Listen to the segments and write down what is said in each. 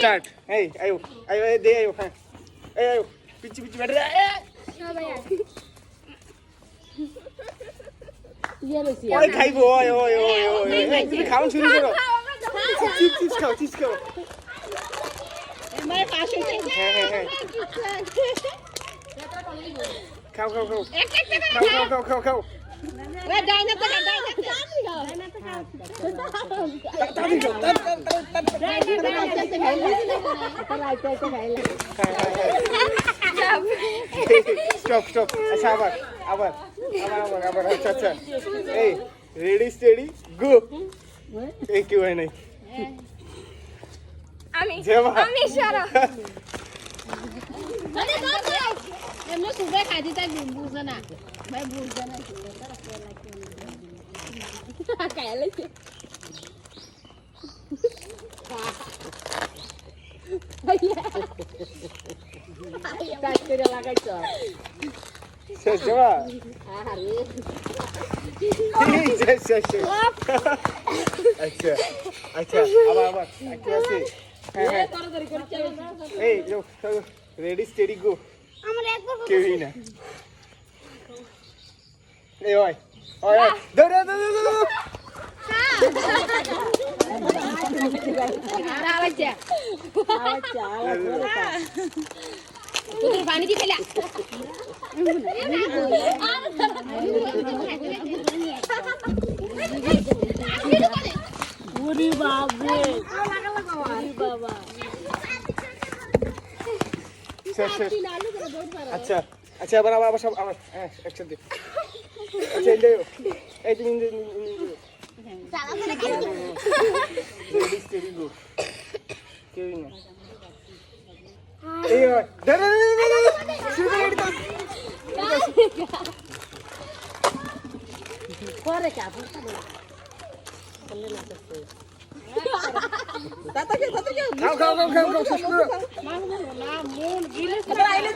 Start এই আয়ো আয়ো এই দে আয়ো হ্যাঁ এই আয়ো পিচ্ছি পিচ্ছি ব্যাটারি ওই খাইবো ওই ওই ওই ওই তুমি খাও শুরু করো চিপস খাও চিপস খাও আমার পাশে হ্যাঁ হ্যাঁ হ্যাঁ খাও খাও খাও খাও খাও খাও খাও ওই ডাইনা তো ডাইনা স্টপ স্টপ আচ্ছা আবার আবার আবার আবার আবার আচ্ছা আচ্ছা এই রেডি স্টেডি গো এই কি হয় নাই আমি সারা এমনি সুবে খাইতে তাই বুঝে না ভাই বুঝে না কাইলে কাজ করে লাগাইছ শেষ যাবা আরে শেষ শেষ শেষ আচ্ছা আচ্ছা আবার আবার আচ্ছা আছে হ্যাঁ হ্যাঁ তাড়াতাড়ি করে চলো এই রেডি স্টেডি গো আমার একবার কেউই না এই ওই ওই দৌড় দৌড় দৌড় আচ্ছা তোর পানি দি খেলা ওরে বাবা ওরে বাবা শেষ শেষ আচ্ছা আচ্ছা আবার আবার আবার সব আবার হ্যাঁ একসাথে আচ্ছা এই তুমি রেডি স্টেডি গো কেউই না এই ওই দাঁড়া শুরু করে করে কা বুঝতে না বললে না তো তাতাকে খাও খাও খাও খাও খাও শেষ করো না মন গিলে আইলে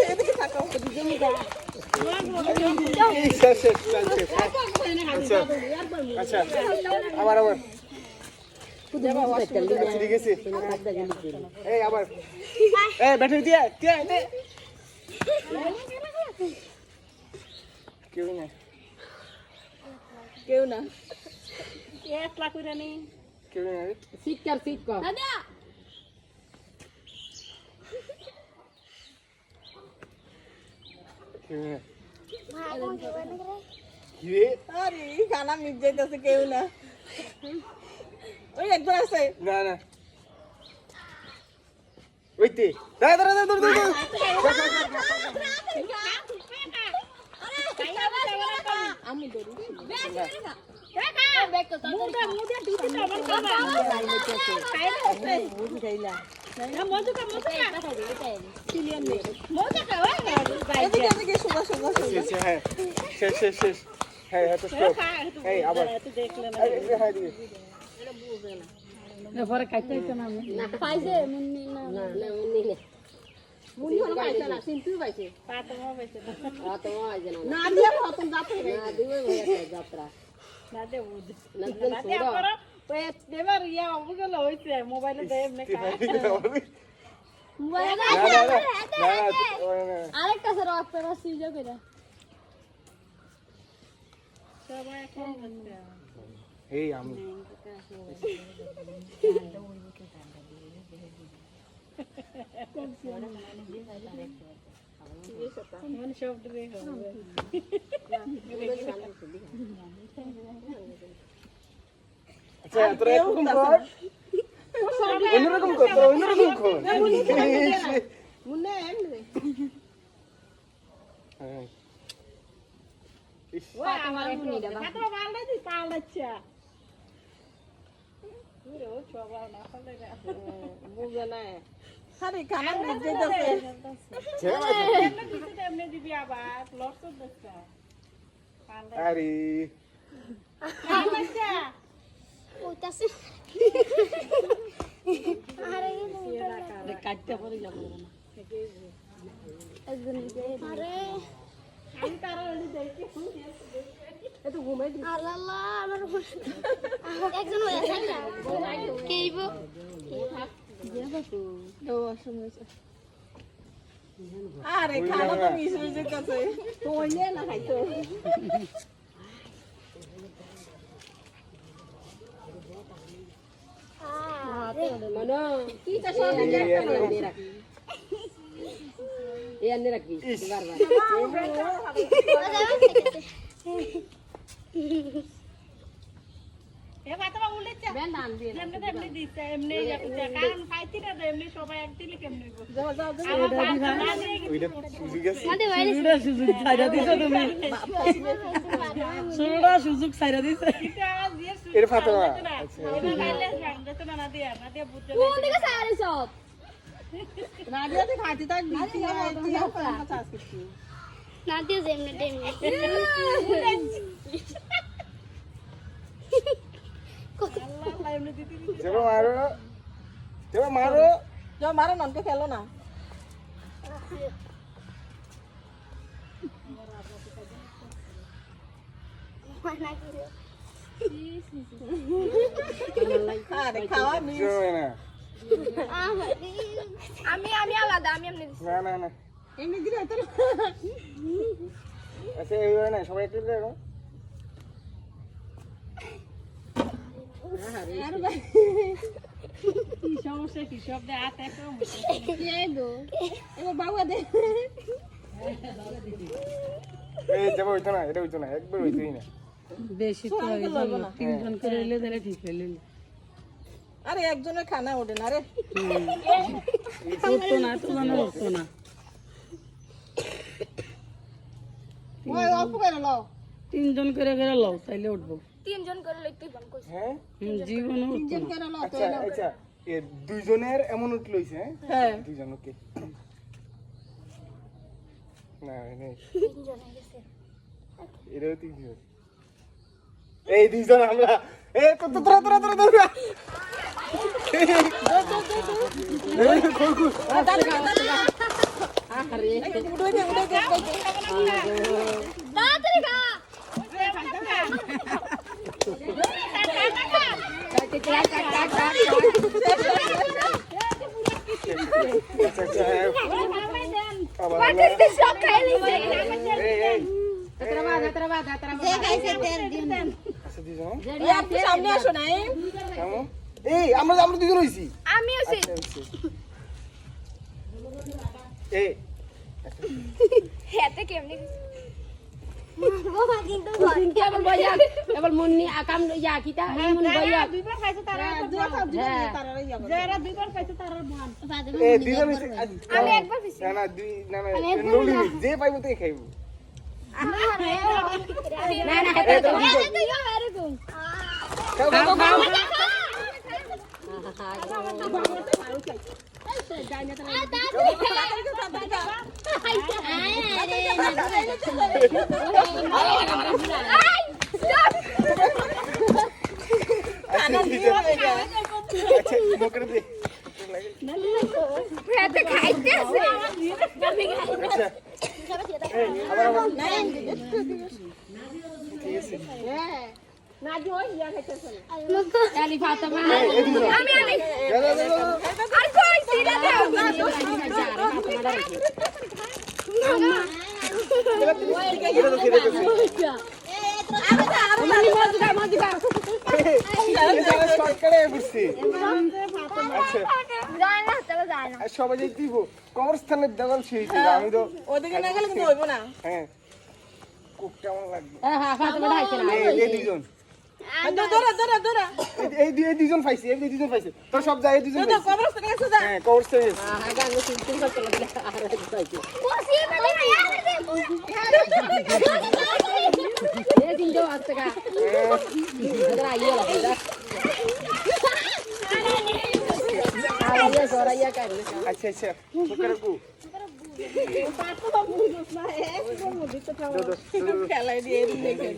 এদিকে থাকো শেষ শেষ শেষ আচ্ছা আচ্ছা আবার আবার আচ্ছা ঠিক আছে এই আবার এই ব্যাটারি দিয়ে দে কেউ না কেউ না একলা কইরা নেই কেউ না শিক্ষার শিক্ষক দাদা কেউ না ভাগো জীবন করে কি রে আরে খানা মিট যাইতেছে কেউ না ওই একবার আছে না না ওইতে দাঁড়া দাঁড়া দাঁড়া দাঁড়া আমি ধরি এদিকে এদিকে শোভা শোভা শেষ হ্যাঁ শেষ শেষ শেষ হ্যাঁ হ্যাঁ তো স্টপ এই আবার এই হ্যাঁ দিবি পরে খাইতে হইতো না না পাইছে মুন্নি না না মুন্নি নে মুন্নি হলো পাইছে না সিন্তু পাইছে পাতমা পাইছে পাতমা আইছে না না দিয়া প্রথম যাত্রা না দিবে যাত্রা না দে বুঝ না দে ছোড়া ওই দেবার ইয়া অবগল হইছে মোবাইলে দে এমনি মোবাইলে আরেকটা স্যার আপনারা সিজা কইরা সবাই এখন এই আমি আচ্ছা তোরা এরকম কর অন্যরকম কর তোরা অন্যরকম কর মুন্না এমনি হ্যাঁ ওয়া আমার মুন্নি দাও কত মালদা দি পালচ্ছা পুরো ছোবা না ফলে বুঝা না আরে খানা মিট যাইতেছে এমনি দিবি আবার লস দস্তা আরে পালচ্ছা ওইতাছে আরে কাটতে পড়ে যাব না আরে আমি তারা দেখি একটু ঘুমাই দিই আল্লাহ আমার একজন হয়ে আছে কে আইব আরে খানা তো মিস হয়ে যেতেছে তো ওইলে না খাইতো মানে কি তা সব এই আনে রাখবি বারবার এ মাথা উল্লেছে বেন নাম দিয়ে এমনি এমনি দিতে এমনি কারণ পাইতি না এমনি সবাই এক দিলে কেমনে গো যাও যাও ওইটা সুযোগ আছে মাঝে বাইরে সুযোগ ছাইরা দিছো তুমি শুরুটা সুযোগ ছাইরা দিছো এর ফাতেমা এবার খাইলে যেত না না দিয়া বুঝতে কোন দিকে সারে সব নাদিয়া তো খাইতে থাক দিতি কথা আজকে না দিয়ে যেমনে তেমনে যাবো মারো যাবো মারো যাও মারো ননকে খেলো না মানা কি আরে খাওয়া মিস যাবে না আমি আলাদা আমি এমনি না না না এমনি দিলে তো আচ্ছা এইভাবে না সবাই একটু দেখো কি সমস্যা কি সব দে হাত একদম কি আইবো এবার বাবু দে এই যাবো হইতো না এটা হইতো না একবার হইতোই না বেশি তো হয়ে যাবে না তিনজন করে এলে তাহলে ঠিক হইলে আরে একজনের খানা ওঠে না রে হতো না তো জানো হতো না ওই অল্প করে লও তিনজন করে করে লও তাইলে উঠবো তিনজন করে লইতে ফোন কইছি হ্যাঁ জীবনও উঠতো তিনজন না করে লও তো আচ্ছা আচ্ছা এ দুইজনের এমন উঠল হইছে হ্যাঁ দুইজন ওকে না নেই তিনজন হয়ে গেছে এটাও তিনজন এই দুইজন আমরা এই তো তোরা তোরা তোরা তোরা উঠে দে তাড়াতাড়ি খা আচ্ছা আচ্ছা আবার পাকিস্তান সব খাই লইছে এই এই যে খাইছে তেল দিন আচ্ছা দুইজন এই আপনি সামনে আসো না কেমন এই আমরা আমরা দুইজন হইছি আমি আছি আচ্ছা হইছে এই হেতে কেমনে বাবা কিন্তু কেবল বইয়া কেবল মুন্নি আকাম ইয়া কিটা মুন বইয়া দুইবার খাইছে তারা দুইবার খাও হ্যাঁ তারা যারা দুইবার খাইছে তারা ভান এই দুইজন হইছে আমি একবার খাইছি না না দুই না না নো লিমিট যে পাইবো তাই খাইবো না না হেতে তো এরকম খাও খাও খাও আচ্ছা ঠিক আছে আচ্ছা বকরে দে হেতে খাইতে আছে আচ্ছা এই আবার আবার ঠিক আছে না দি ওই ইয়া খাইতেছ না মুকো আলি ফাতেমা এই দুইজন আমি যা যা যা আর কই সিরা দাও এটা তো ছেড়ে দিছি শর্টকাটে বুঝছি আচ্ছা যায় না চলো যায় না আর সবাই যে দিব কবরস্থানের দেওয়াল সেই আমি তো ওদিকে না গেলে কিন্তু হইব না হ্যাঁ খুব কেমন লাগবে হ্যাঁ ফাতেমা ঢাইছে না এই দুইজন দৌড়া এই দুইজন পাইছি এই দুইজন পাইছি তোর সব যায় এই দুইজন তো পাইছি। কবরস্থানে গেছে যা হ্যাঁ কবরস্থানে আগে আমি চিন্তা করতে লাগলে আর খাইছে বসি মানে এ তিনজো আসতে কা এরা আইয়া লাগা আইয়া সরাইয়া কাইলে আচ্ছা আচ্ছা বকরে কু খেলাই দিয়ে দেখে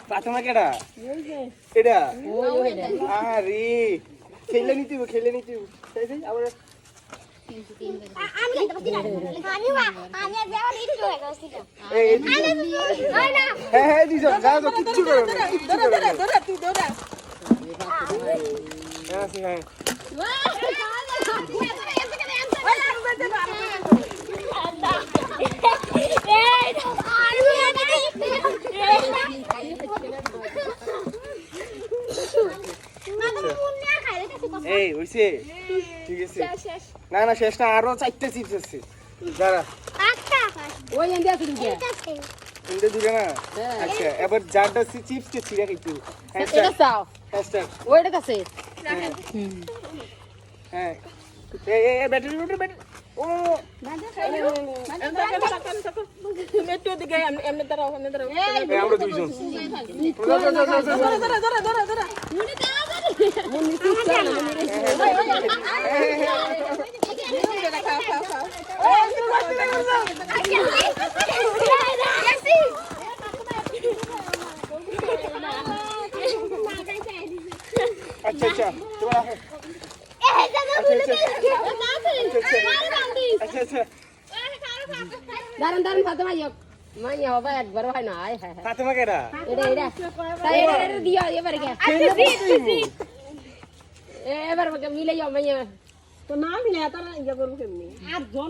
প্রাথমা কেডা এটা ওই ওই আরে খেলে নিতে খেলে নিতে আবার আমি খাইতে পারছি না আমি আর যাওয়ার একটু হয়ে গেছে এই হয় না হ্যাঁ হ্যাঁ দুজন যাও তো কিচ্ছু করো না কিচ্ছু করো না ধরে তুই ধরে হ্যাঁ হ্যাঁ এই হইছে ঠিক আছে না না শেষ না আরো 4টা চিপস আছে দাঁড়া ওই এন্ডে আছে দুটো তিনটে দিবে না আচ্ছা এবার যারটা চিপস কে ছিড়া খাইতে এটা চাও হ্যাশট্যাগ ওইটা কাছে হ্যাঁ এই ব্যাটারি ব্যাটারি ও তুমি একটু দিকে এমনি দাঁড়াও এমনি দাঁড়াও এই আমরা দুইজন ধরে মুন্নি কি চাও খাও খাও খাও আচ্ছা আচ্ছা তোমার আচ্ছা আচ্ছা দাঁড়ান দাঁড়ান ফাতেমা ইয়ক মাইয়া হবে একবার হয় না আয় হ্যাঁ ফাতেমা কেডা এটা তাই এটা দিও এবারে কে এবার মিলে যাও মাইয়া তো না মিলে তারা ইয়া করব কেমনি আর জন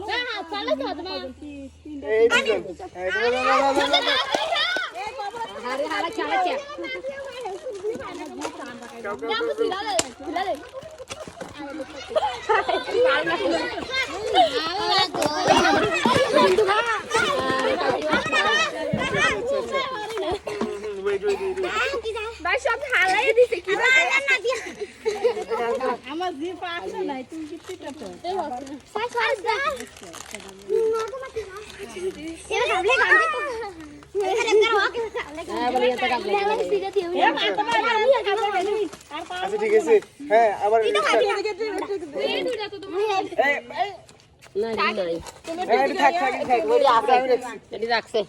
এই দুজন এই হারে হারা চালাচ্ছে ভাই সব হালাই দিছে কি না আমার জি পাছ নাই তুই কি টিটা তো আচ্ছা ঠিক আছে হ্যাঁ আবার থাক থাক থাক এটি রাখছে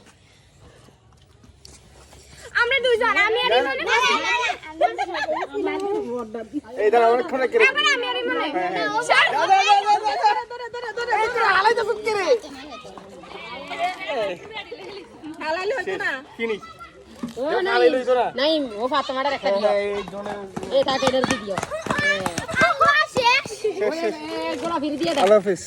আমরা দুইজন আমি আর ইমন এই দাঁড়া অনেকক্ষণ কেড়ে আবার আমি আর ইমন হালালি হইতো না কিনি ও খালি নাই লইছো না নাই ও ফাতেমাটা রেখে দিও এই জনে এই থাকে এটার দিও শেষ শেষ শেষ গোলা ফিরে দিয়ে দাও আল্লাহ হাফেজ